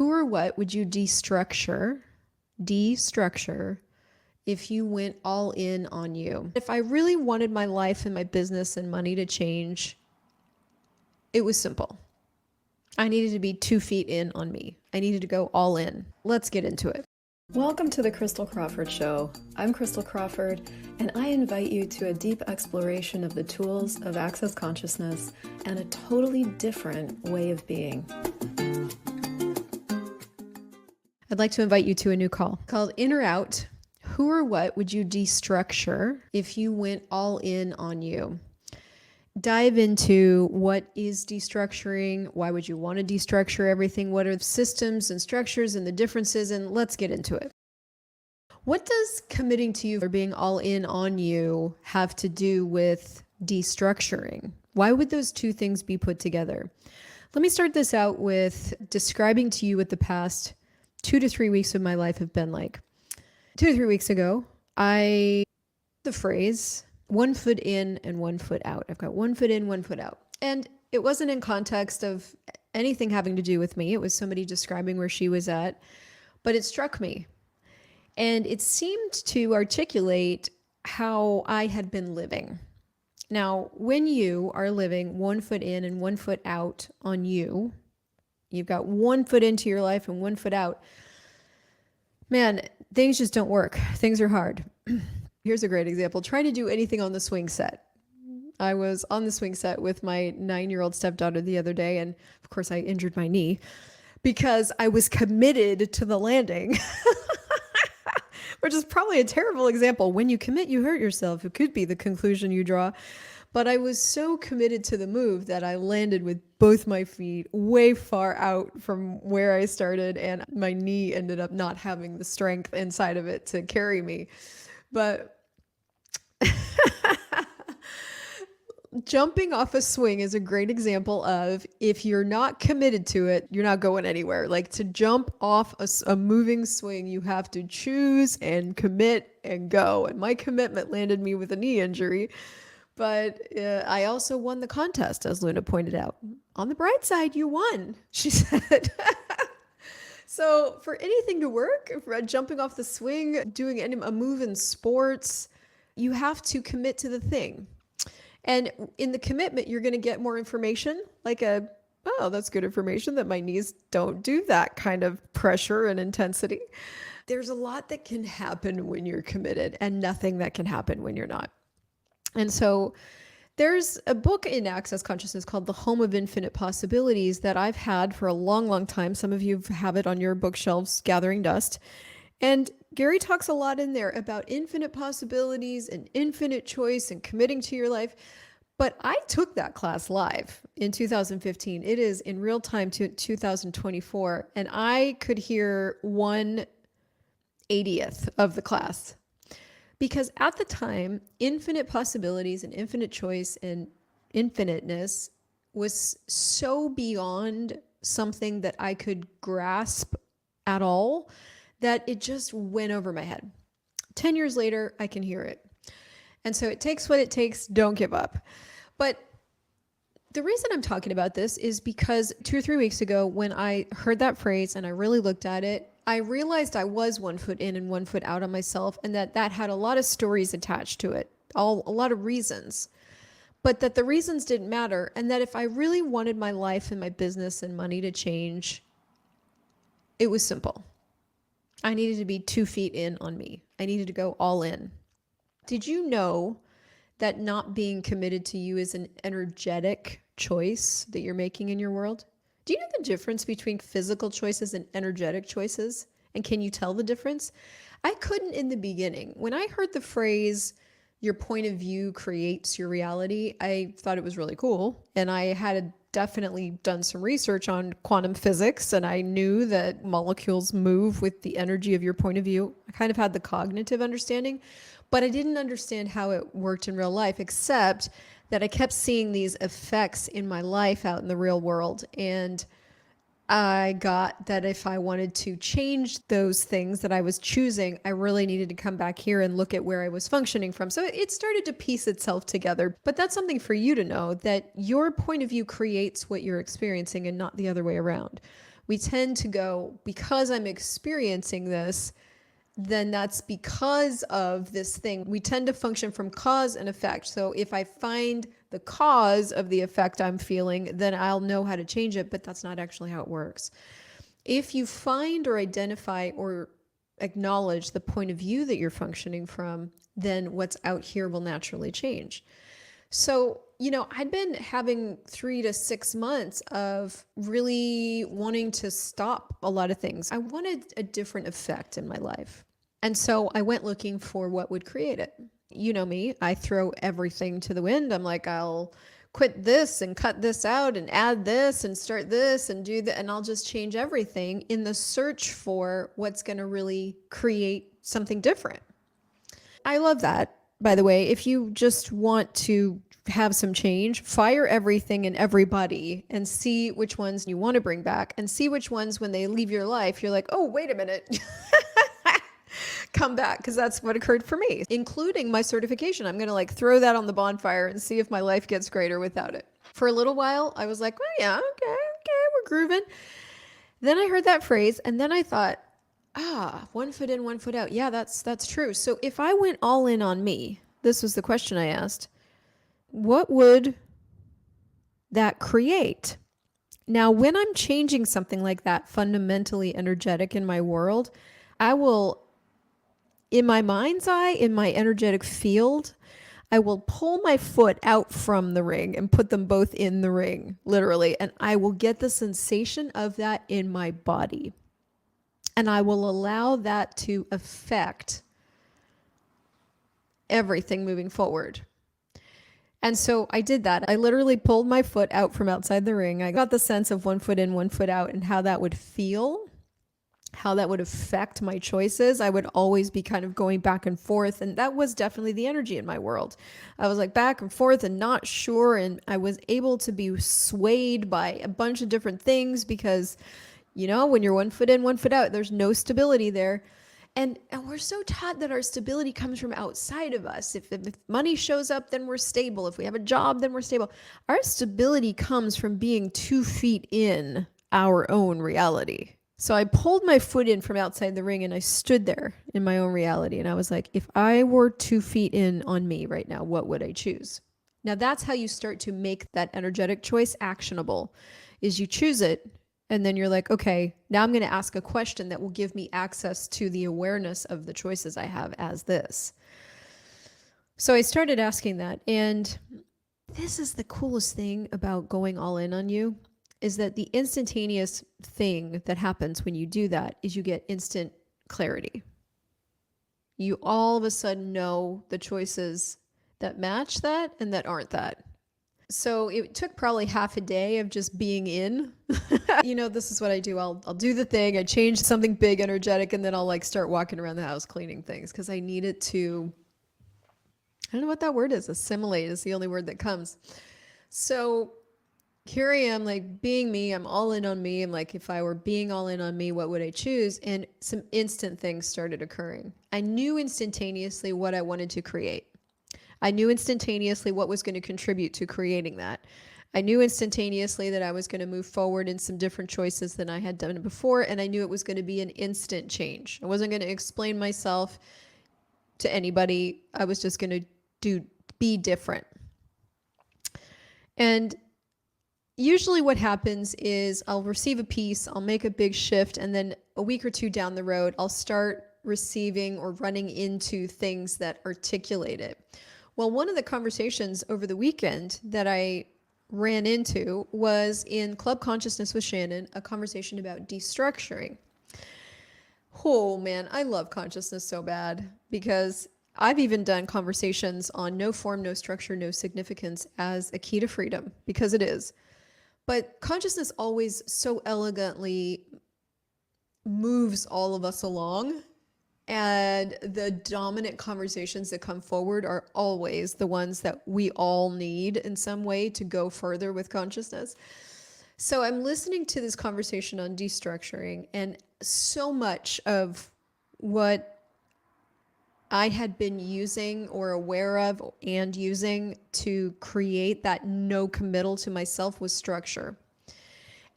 Who or what would you destructure if you went all in on you? If I really wanted my life and my business and money to change, it was simple. I needed to be 2 feet in on me. I needed to go all in. Let's get into it. Welcome to the Crystal Crawford Show. I'm Crystal Crawford, and I invite you to a deep exploration of the tools of access consciousness and a totally different way of being. I'd like to invite you to a new call called In or Out. Who or what would you destructure if you went all in on you? Dive into what is destructuring, why would you want to destructure everything, what are the systems and structures and the differences, and let's get into it. What does committing to you or being all in on you have to do with destructuring? Why would those two things be put together? Let me start this out with describing to you what the past 2 to 3 weeks of my life have been like. 2 to 3 weeks ago, the phrase 1 foot in and 1 foot out. I've got 1 foot in, 1 foot out. And it wasn't in context of anything having to do with me. It was somebody describing where she was at, but it struck me. And it seemed to articulate how I had been living. Now, when you are living 1 foot in and 1 foot out on you, you've got 1 foot into your life and 1 foot out, man, things just don't work. Things are hard. Here's a great example. Trying to do anything on the swing set. I was on the swing set with my 9-year-old stepdaughter the other day, and of course I injured my knee because I was committed to the landing, which is probably a terrible example. When you commit, you hurt yourself. It could be the conclusion you draw. But I was so committed to the move that I landed with both my feet way far out from where I started, and my knee ended up not having the strength inside of it to carry me. But jumping off a swing is a great example of, if you're not committed to it, you're not going anywhere. Like, to jump off a moving swing, you have to choose and commit and go. And my commitment landed me with a knee injury. But I also won the contest, as Luna pointed out. On the bright side, you won, she said. So for anything to work, for jumping off the swing, doing a move in sports, you have to commit to the thing. And in the commitment, you're going to get more information, like oh, that's good information that my knees don't do that kind of pressure and intensity. There's a lot that can happen when you're committed, and nothing that can happen when you're not. And so there's a book in Access Consciousness called The Home of Infinite Possibilities that I've had for a long, long time. Some of you have it on your bookshelves gathering dust. And Gary talks a lot in there about infinite possibilities and infinite choice and committing to your life. But I took that class live in 2015. It is in real time to 2024. And I could hear 1/80th of the class. Because at the time, infinite possibilities and infinite choice and infiniteness was so beyond something that I could grasp at all that it just went over my head. 10 years later, I can hear it. And so it takes what it takes. Don't give up. But the reason I'm talking about this is because 2 or 3 weeks ago, when I heard that phrase and I really looked at it, I realized I was 1 foot in and 1 foot out on myself, and that had a lot of stories attached to it, a lot of reasons, but that the reasons didn't matter. And that if I really wanted my life and my business and money to change, it was simple. I needed to be 2 feet in on me. I needed to go all in. Did you know that not being committed to you is an energetic choice that you're making in your world? Do you know the difference between physical choices and energetic choices? And can you tell the difference? I couldn't in the beginning. When I heard the phrase, your point of view creates your reality, I thought it was really cool. And I had definitely done some research on quantum physics, and I knew that molecules move with the energy of your point of view. I kind of had the cognitive understanding, but I didn't understand how it worked in real life, except that I kept seeing these effects in my life out in the real world. And I got that if I wanted to change those things that I was choosing, I really needed to come back here and look at where I was functioning from. So it started to piece itself together. But that's something for you to know, that your point of view creates what you're experiencing and not the other way around. We tend to go, because I'm experiencing this, then that's because of this thing. We tend to function from cause and effect. So if I find the cause of the effect I'm feeling, then I'll know how to change it, but that's not actually how it works. If you find or identify or acknowledge the point of view that you're functioning from, then what's out here will naturally change. So, I'd been having 3 to 6 months of really wanting to stop a lot of things. I wanted a different effect in my life. And so I went looking for what would create it. You know me, I throw everything to the wind. I'm like, I'll quit this and cut this out and add this and start this and do that. And I'll just change everything in the search for what's going to really create something different. I love that, by the way. If you just want to have some change, fire everything and everybody and see which ones you want to bring back and see which ones, when they leave your life, you're like, oh, wait a minute. Come back, because that's what occurred for me, including my certification. I'm going to throw that on the bonfire and see if my life gets greater without it. For a little while, I was like, oh, yeah, okay, we're grooving. Then I heard that phrase, and then I thought, 1 foot in, 1 foot out. Yeah, that's true. So if I went all in on me, this was the question I asked, what would that create? Now, when I'm changing something like that, fundamentally energetic in my world, I will, in my mind's eye, in my energetic field, I will pull my foot out from the ring and put them both in the ring, literally, and I will get the sensation of that in my body. And I will allow that to affect everything moving forward. And so I did that. I literally pulled my foot out from outside the ring. I got the sense of 1 foot in, 1 foot out, and how that would feel, how that would affect my choices. I would always be kind of going back and forth. And that was definitely the energy in my world. I was back and forth and not sure. And I was able to be swayed by a bunch of different things because, when you're 1 foot in, 1 foot out, there's no stability there. And we're so taught that our stability comes from outside of us. If money shows up, then we're stable. If we have a job, then we're stable. Our stability comes from being 2 feet in our own reality. So I pulled my foot in from outside the ring and I stood there in my own reality. And I was like, if I were 2 feet in on me right now, what would I choose? Now that's how you start to make that energetic choice actionable, is you choose it. And then you're like, okay, now I'm going to ask a question that will give me access to the awareness of the choices I have as this. So I started asking that. And this is the coolest thing about going all in on you, is that the instantaneous thing that happens when you do that is you get instant clarity. You all of a sudden know the choices that match that and that aren't that. So it took probably half a day of just being in. This is what I do. I'll do the thing. I change something big, energetic, and then I'll start walking around the house cleaning things because I need it to, I don't know what that word is. Assimilate is the only word that comes. So here I am, being me. I'm all in on me. I'm like, if I were being all in on me, what would I choose? And some instant things started occurring. I knew instantaneously what I wanted to create. I knew instantaneously what was going to contribute to creating that. I knew instantaneously that I was going to move forward in some different choices than I had done before, and I knew it was going to be an instant change. I wasn't going to explain myself to anybody. I was just going to be different. And usually what happens is I'll receive a piece, I'll make a big shift, and then a week or two down the road, I'll start receiving or running into things that articulate it. Well, one of the conversations over the weekend that I ran into was in Club Consciousness with Shannon, a conversation about destructuring. Oh man, I love consciousness so bad because I've even done conversations on no form, no structure, no significance as a key to freedom, because it is. But consciousness always so elegantly moves all of us along. And the dominant conversations that come forward are always the ones that we all need in some way to go further with consciousness. So I'm listening to this conversation on destructuring, and so much of what I had been using or aware of and using to create that no committal to myself was structure.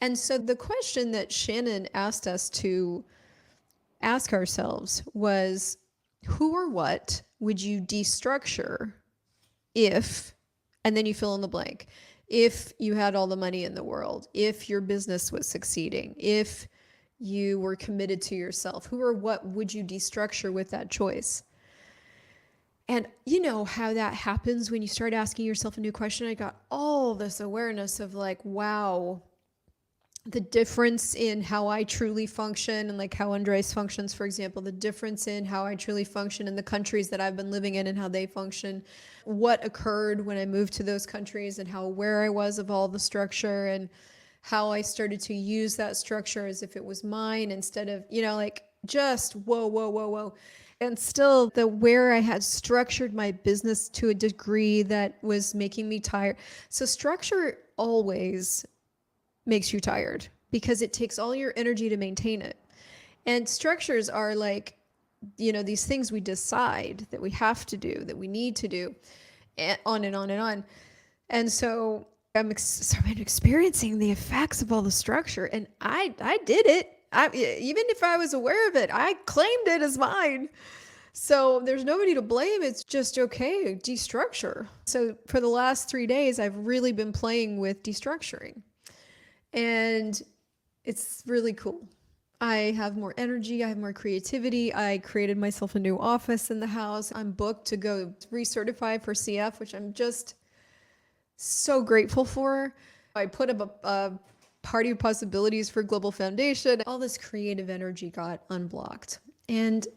And so the question that Shannon asked us to ask ourselves was, who or what would you destructure if, and then you fill in the blank, if you had all the money in the world, if your business was succeeding, if you were committed to yourself, who or what would you destructure with that choice? And you know how that happens when you start asking yourself a new question. I got all this awareness of like, wow, the difference in how I truly function and like how Andres functions, for example, the difference in how I truly function in the countries that I've been living in and how they function, what occurred when I moved to those countries and how aware I was of all the structure and how I started to use that structure as if it was mine instead of, like just whoa, whoa, whoa, whoa. And still the where I had structured my business to a degree that was making me tired. So structure always makes you tired because it takes all your energy to maintain it. And structures are like, these things we decide that we have to do, that we need to do, and on and on and on. And so I'm experiencing the effects of all the structure, and I did it. Even if I was aware of it, I claimed it as mine. So there's nobody to blame. It's just okay, destructure. So for the last 3 days, I've really been playing with destructuring. And it's really cool. I have more energy. I have more creativity. I created myself a new office in the house. I'm booked to go recertify for CF, which I'm just so grateful for. I put up a party of possibilities for Global Foundation. All this creative energy got unblocked. And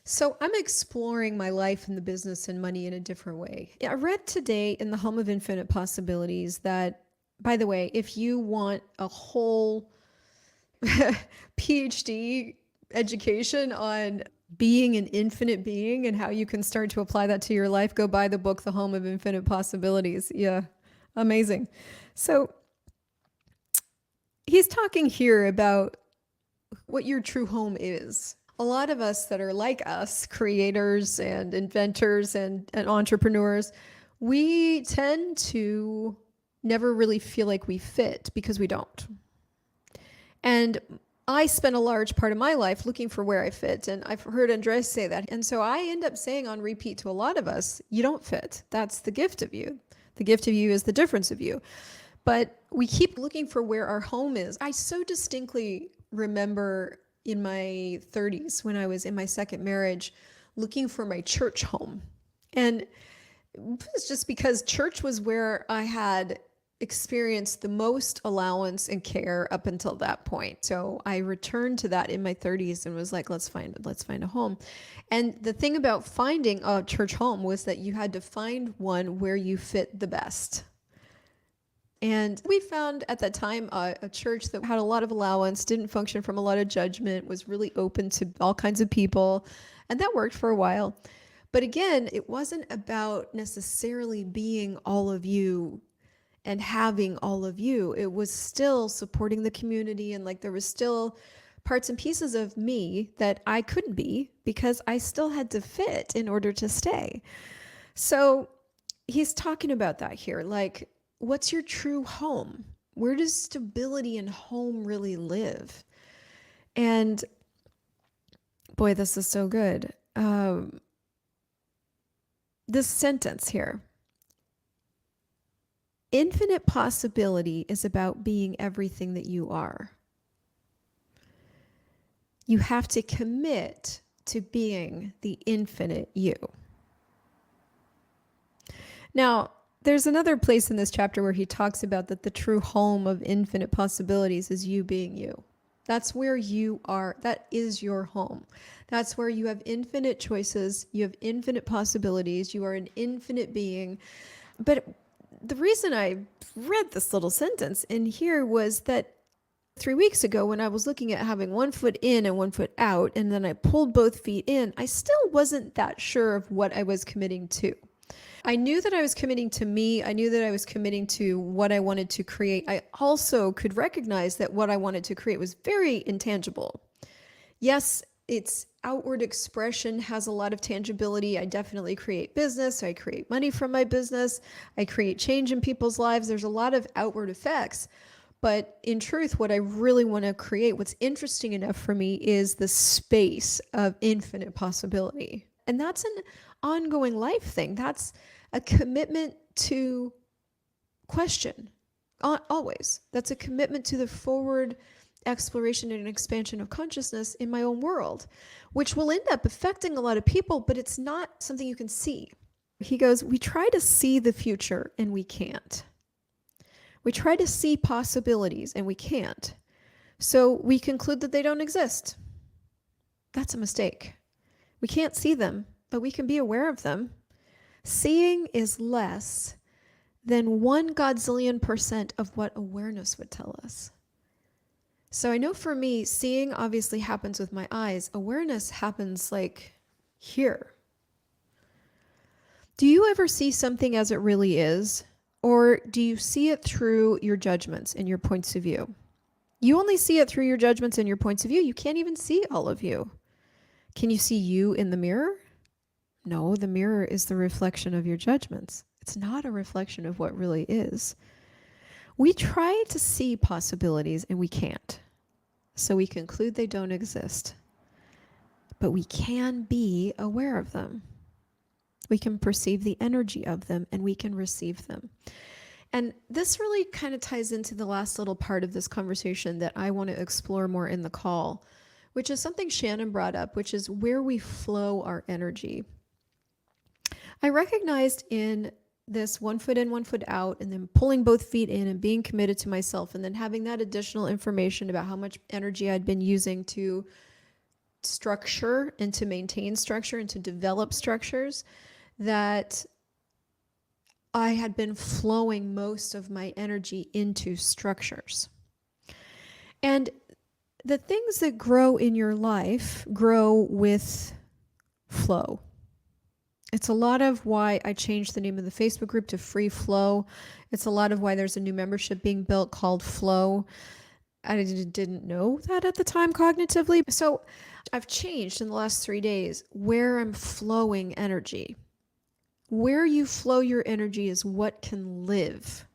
so I'm exploring my life and the business and money in a different way. I read today in the Home of Infinite Possibilities that, by the way, if you want a whole PhD education on being an infinite being and how you can start to apply that to your life, go buy the book, The Home of Infinite Possibilities. Yeah, amazing. So he's talking here about what your true home is. A lot of us that are like us, creators and inventors and entrepreneurs, we tend to never really feel like we fit because we don't. And I spent a large part of my life looking for where I fit. And I've heard Andres say that. And so I end up saying on repeat to a lot of us, you don't fit. That's the gift of you. The gift of you is the difference of you. But we keep looking for where our home is. I so distinctly remember in my 30s when I was in my second marriage looking for my church home. And it was just because church was where I had experienced the most allowance and care up until that point. So I returned to that in my 30s and was like, let's find a home. And the thing about finding a church home was that you had to find one where you fit the best. And we found at that time a church that had a lot of allowance, didn't function from a lot of judgment, was really open to all kinds of people. And that worked for a while. But again, it wasn't about necessarily being all of you and having all of you. It was still supporting the community, and like there was still parts and pieces of me that I couldn't be because I still had to fit in order to stay. So he's talking about that here. Like, what's your true home? Where does stability and home really live? And boy, this is so good. This sentence here. Infinite possibility is about being everything that you are. You have to commit to being the infinite you. Now, there's another place in this chapter where he talks about that the true home of infinite possibilities is you being you. That's where you are. That is your home. That's where you have infinite choices. You have infinite possibilities. You are an infinite being. But the reason I read this little sentence in here was that 3 weeks ago when I was looking at having 1 foot in and 1 foot out, and then I pulled both feet in, I still wasn't that sure of what I was committing to. I knew that I was committing to me. I knew that I was committing to what I wanted to create. I also could recognize that what I wanted to create was very intangible. Yes, its outward expression has a lot of tangibility. I definitely create business. I create money from my business. I create change in people's lives. There's a lot of outward effects. But in truth, what I really want to create, what's interesting enough for me, is the space of infinite possibility. And that's an ongoing life thing. That's a commitment to question, always. That's a commitment to the forward exploration and expansion of consciousness in my own world, which will end up affecting a lot of people, but it's not something you can see. He goes, we try to see the future and we can't. We try to see possibilities and we can't. So we conclude that they don't exist. That's a mistake. We can't see them, but we can be aware of them. Seeing is less than 1 godzillion% of what awareness would tell us. So I know for me, seeing obviously happens with my eyes. Awareness happens like here. Do you ever see something as it really is? Or do you see it through your judgments and your points of view? You only see it through your judgments and your points of view. You can't even see all of you. Can you see you in the mirror? No, the mirror is the reflection of your judgments. It's not a reflection of what really is. We try to see possibilities and we can't. So we conclude they don't exist. But we can be aware of them. We can perceive the energy of them and we can receive them. And this really kind of ties into the last little part of this conversation that I want to explore more in the call, which is something Shannon brought up, which is where we flow our energy. I recognized in this 1 foot in, 1 foot out, and then pulling both feet in and being committed to myself, and then having that additional information about how much energy I'd been using to structure and to maintain structure and to develop structures, that I had been flowing most of my energy into structures. And the things that grow in your life grow with flow. It's a lot of why I changed the name of the Facebook group to Free Flow. It's a lot of why there's a new membership being built called Flow. I didn't know that at the time cognitively. So I've changed in the last 3 days where I'm flowing energy. Where you flow your energy is what can live.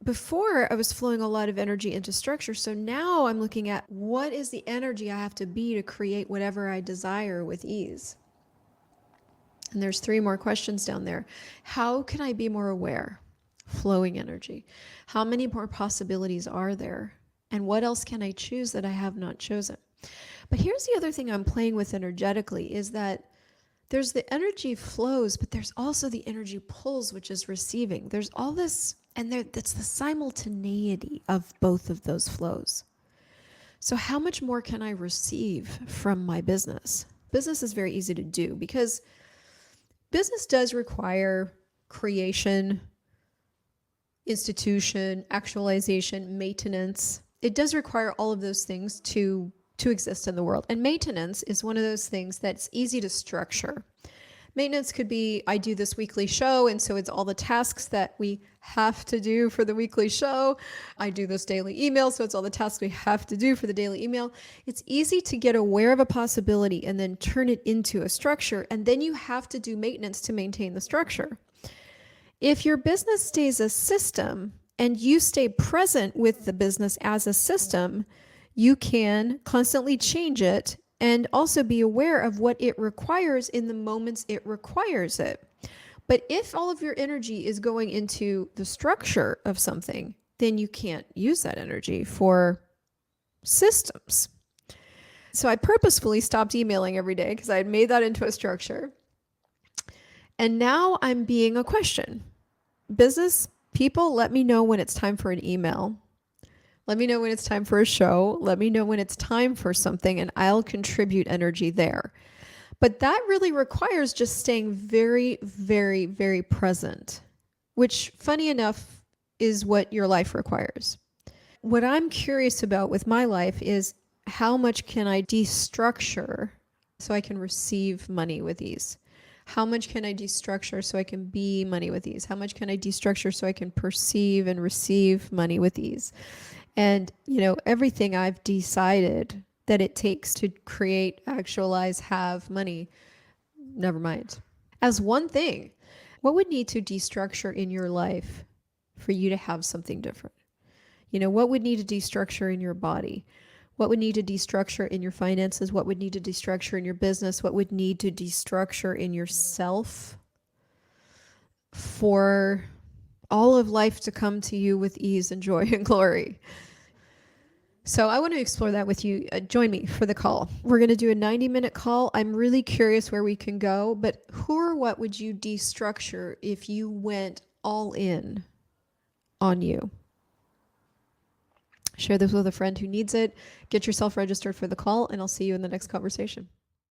Before, I was flowing a lot of energy into structure. So now I'm looking at what is the energy I have to be to create whatever I desire with ease. And there's 3 more questions down there. How can I be more aware? Flowing energy. How many more possibilities are there? And what else can I choose that I have not chosen? But here's the other thing I'm playing with energetically is that there's the energy flows, but there's also the energy pulls, which is receiving. There's all this, and that's the simultaneity of both of those flows. So how much more can I receive from my business? Business is very easy to do because business does require creation, institution, actualization, maintenance. It does require all of those things to exist in the world. And maintenance is one of those things that's easy to structure. Maintenance could be, I do this weekly show, and so it's all the tasks that we have to do for the weekly show. I do this daily email, so it's all the tasks we have to do for the daily email. It's easy to get aware of a possibility and then turn it into a structure, and then you have to do maintenance to maintain the structure. If your business stays a system and you stay present with the business as a system, you can constantly change it and also be aware of what it requires in the moments it requires it. But if all of your energy is going into the structure of something, then you can't use that energy for systems. So I purposefully stopped emailing every day because I had made that into a structure. And now I'm being a question. Business people, let me know when it's time for an email. Let me know when it's time for a show. Let me know when it's time for something, and I'll contribute energy there. But that really requires just staying very, very, very present, which, funny enough, is what your life requires. What I'm curious about with my life is how much can I destructure so I can receive money with ease? How much can I destructure so I can be money with ease? How much can I destructure so I can perceive and receive money with ease? And, everything I've decided that it takes to create, actualize, have money, never mind. As one thing, what would need to destructure in your life for you to have something different? You know, what would need to destructure in your body? What would need to destructure in your finances? What would need to destructure in your business? What would need to destructure in yourself for all of life to come to you with ease and joy and glory? So I want to explore that with you. Join me for the call. We're going to do a 90-minute call. I'm really curious where we can go, but who or what would you destructure if you went all in on you? Share this with a friend who needs it. Get yourself registered for the call, and I'll see you in the next conversation.